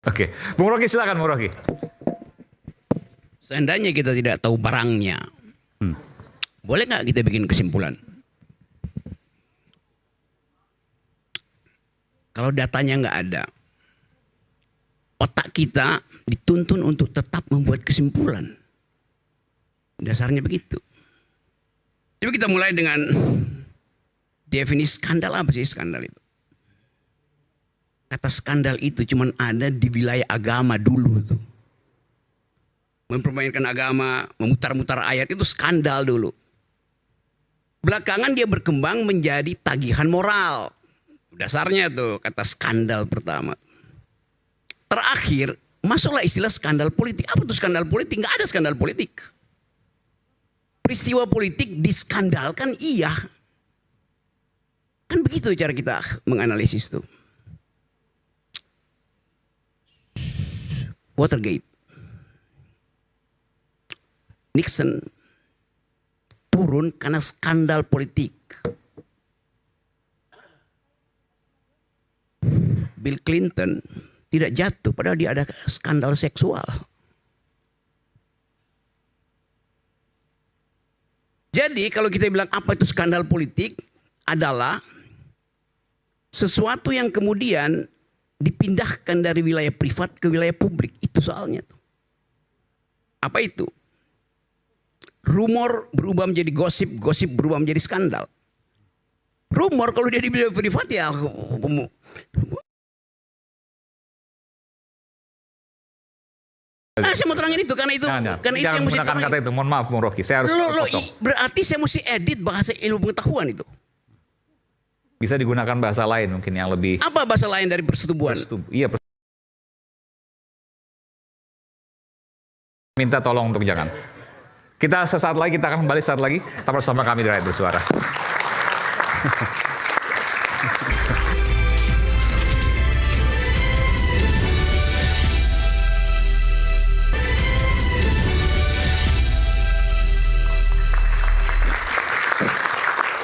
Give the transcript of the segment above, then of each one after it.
Oke, Bung Rocky silakan Bung Rocky. Seandainya kita tidak tahu barangnya, boleh nggak kita bikin kesimpulan? Kalau datanya nggak ada, otak kita dituntun untuk tetap membuat kesimpulan. Dasarnya begitu. Coba kita mulai dengan definisi skandal. Apa sih skandal itu? Kata skandal itu cuma ada di wilayah agama dulu tuh. Mempermainkan agama, memutar-mutar ayat itu skandal dulu. Belakangan dia berkembang menjadi tagihan moral. Dasarnya tuh kata skandal pertama. Terakhir masuklah istilah skandal politik. Apa tuh skandal politik? Nggak ada skandal politik. Peristiwa politik diskandalkan iya. Kan begitu cara kita menganalisis tuh. Watergate. Nixon turun karena skandal politik. Bill Clinton tidak jatuh padahal dia ada skandal seksual. Jadi kalau kita bilang apa itu skandal politik adalah sesuatu yang kemudian dipindahkan dari wilayah privat ke wilayah publik. Itu soalnya tuh. Apa itu? Rumor berubah menjadi gosip, gosip berubah menjadi skandal. Rumor kalau dia di wilayah privat ya saya mau terangin itu karena itu karena itu yang mesti menggunakan kata itu. Mohon maaf Bung Rocky, saya harus potong. Berarti saya mesti edit bahasa ilmu pengetahuan itu. Bisa digunakan bahasa lain mungkin yang lebih. Apa bahasa lain dari persetubuhan? Iya. Minta tolong untuk jangan. Kita sesaat lagi, kita akan kembali saat lagi. Tetap bersama kami di Rakyat Bersuara.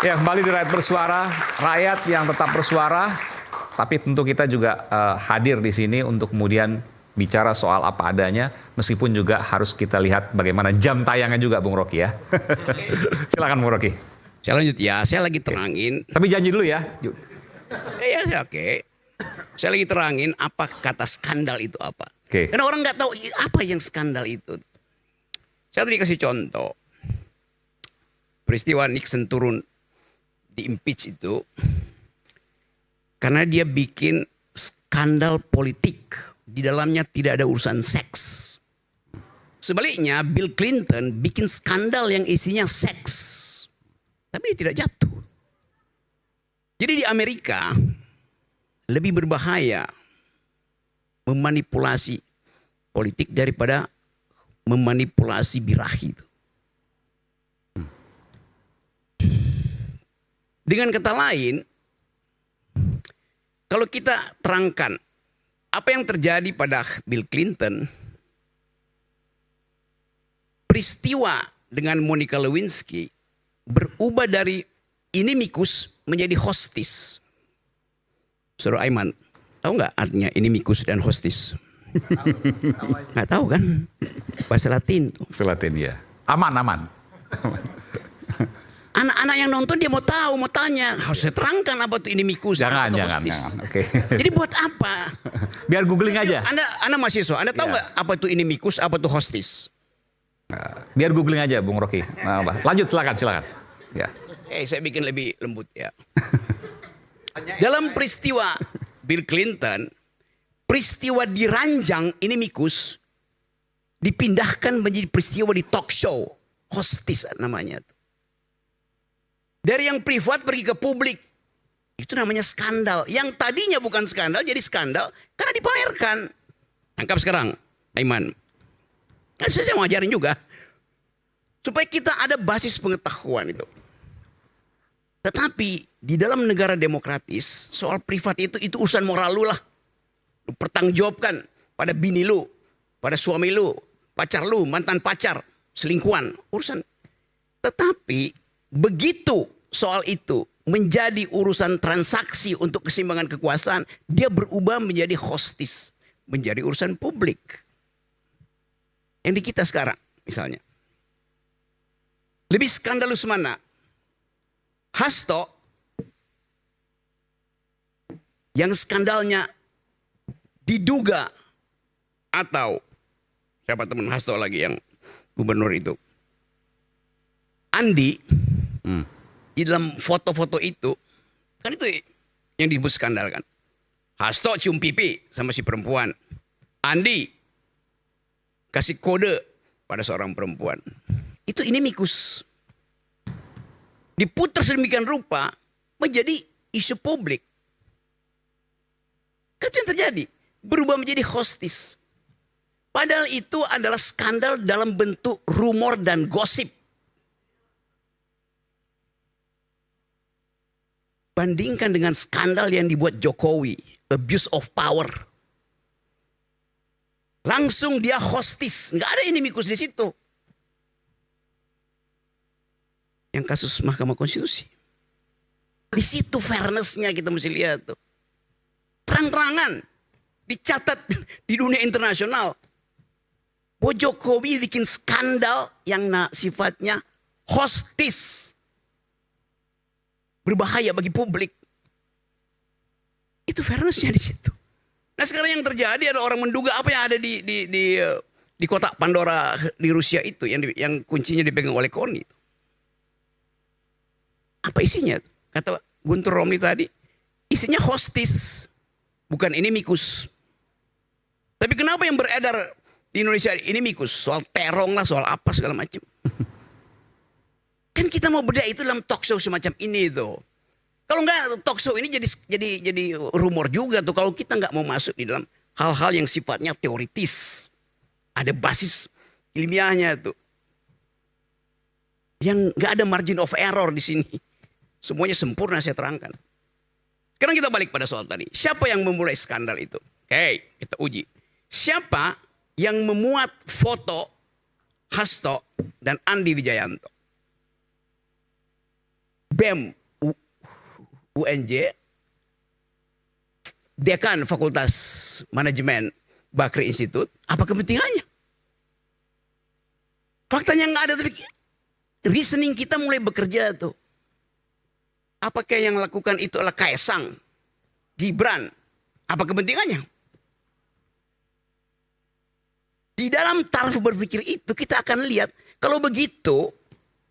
Ya, kembali di Rakyat Bersuara, rakyat yang tetap bersuara, tapi tentu kita juga hadir di sini untuk kemudian bicara soal apa adanya, meskipun juga harus kita lihat bagaimana jam tayangnya juga, Bung Rocky ya. Silakan Bung Rocky. Saya lanjut ya, saya lagi terangin. Tapi janji dulu ya. Ya, oke. Saya lagi terangin apa kata skandal itu apa. Oke. Karena orang nggak tahu apa yang skandal itu. Saya tadi kasih contoh. Peristiwa Nixon turun di impeach itu karena dia bikin skandal politik, di dalamnya tidak ada urusan seks. Sebaliknya Bill Clinton bikin skandal yang isinya seks, tapi dia tidak jatuh. Jadi di Amerika lebih berbahaya memanipulasi politik daripada memanipulasi birahi itu. Dengan kata lain, kalau kita terangkan apa yang terjadi pada Bill Clinton, peristiwa dengan Monica Lewinsky berubah dari inimikus menjadi hostis. Saudara Aiman, tahu nggak artinya inimikus dan hostis? Nggak tahu kan? Bahasa Latin tuh. Bahasa Latin ya. Aman. Anak-anak yang nonton dia mau tahu, mau tanya. Harus saya terangkan apa tuh inimikus. Jangan. Oke. Jadi buat apa? Biar googling aja. Anda mahasiswa, Anda tahu nggak apa itu inimikus, apa itu hostis? Biar googling aja, Bung Rocky. Lanjut, silakan. Ya. Saya bikin lebih lembut ya. Dalam peristiwa Bill Clinton, peristiwa diranjang inimikus dipindahkan menjadi peristiwa di talk show, hostis namanya. Dari yang privat pergi ke publik. Itu namanya skandal. Yang tadinya bukan skandal jadi skandal karena dipamerkan. Tangkap sekarang, Aiman. Saya mau ajarin juga. Supaya kita ada basis pengetahuan itu. Tetapi di dalam negara demokratis, soal privat itu urusan moral lu lah. Lu pertanggungjawabkan pada bini lu, pada suami lu, pacar lu, mantan pacar, selingkuhan, urusan. Tetapi begitu soal itu menjadi urusan transaksi untuk keseimbangan kekuasaan, dia berubah menjadi hostis. menjadi urusan publik. Yang di kita sekarang misalnya. Lebih skandalus mana? Hasto yang skandalnya diduga, atau siapa teman Hasto lagi yang gubernur itu, Andi, di dalam foto-foto itu, kan itu yang disebut skandal kan. Hasto cium pipi sama si perempuan. Andi kasih kode pada seorang perempuan. Itu inimikus. Diputar sedemikian rupa menjadi isu publik. Kan itu yang terjadi. Berubah menjadi hostis. Padahal itu adalah skandal dalam bentuk rumor dan gosip. Bandingkan dengan skandal yang dibuat Jokowi, abuse of power. Langsung dia hostis, nggak ada inimikus di situ. Yang kasus Mahkamah Konstitusi. Di situ fairness-nya kita mesti lihat tuh. Terang-terangan dicatat di dunia internasional. Bahwa Jokowi bikin skandal yang sifatnya hostis. Berbahaya bagi publik. Itu fairness-nya di situ. Nah sekarang yang terjadi adalah orang menduga apa yang ada di kotak Pandora di Rusia itu yang kuncinya dipegang oleh Koni. Apa isinya? Kata Guntur Romli tadi, isinya hostis, bukan inimikus. Tapi kenapa yang beredar di Indonesia inimikus? Soal terong lah, soal apa segala macam. Kan kita mau bedah itu dalam talk show semacam ini tuh. Kalau enggak talk show ini jadi rumor juga tuh kalau kita enggak mau masuk di dalam hal-hal yang sifatnya teoritis. Ada basis ilmiahnya tuh. Yang enggak ada margin of error di sini. Semuanya sempurna saya terangkan. Sekarang kita balik pada soal tadi. Siapa yang memulai skandal itu? Oke, kita uji. Siapa yang memuat foto Hasto dan Andi Wijayanto? BEM UNJ, Dekan Fakultas Manajemen Bakri Institut, apa kepentingannya? Faktanya nggak ada, tapi reasoning kita mulai bekerja tuh. Apakah yang lakukan itu adalah Kaesang, Gibran? Apa kepentingannya? Di dalam taraf berpikir itu kita akan lihat kalau begitu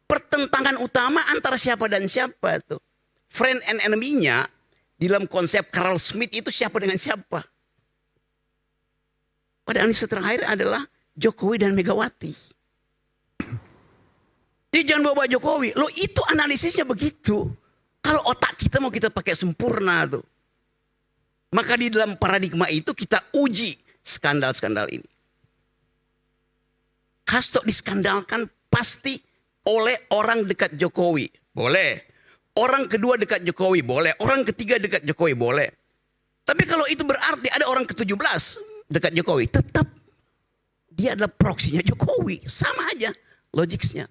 pertentangan utama antara siapa dan siapa tuh. Friend and enemy-nya di dalam konsep Carl Smith itu siapa dengan siapa. Pada analisis terakhir adalah Jokowi dan Megawati. Jadi jangan bawa Jokowi. Loh itu analisisnya begitu. Kalau otak kita mau kita pakai sempurna tuh. Maka di dalam paradigma itu kita uji skandal-skandal ini. Hasto diskandalkan pasti oleh orang dekat Jokowi. Boleh. Orang kedua dekat Jokowi. Boleh. Orang ketiga dekat Jokowi. Boleh. Tapi kalau itu berarti ada orang ke-17 dekat Jokowi. Tetap dia adalah proksinya Jokowi. Sama aja logiknya.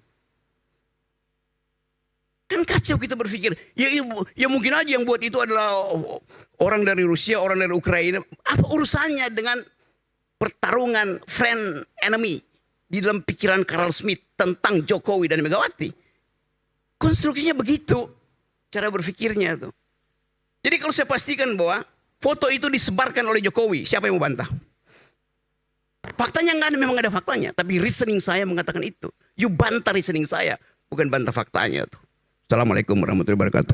Kan kacau kita berpikir. Ya mungkin aja yang buat itu adalah orang dari Rusia, orang dari Ukraina. Apa urusannya dengan pertarungan friend enemy di dalam pikiran Carl Smith tentang Jokowi dan Megawati? Konstruksinya begitu. Cara berpikirnya tuh. Jadi kalau saya pastikan bahwa foto itu disebarkan oleh Jokowi, siapa yang mau bantah? Faktanya nggak ada, memang ada faktanya. Tapi reasoning saya mengatakan itu. You bantah reasoning saya, bukan bantah faktanya tuh. Assalamualaikum warahmatullahi wabarakatuh.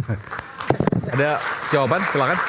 Ada jawaban? Silakan.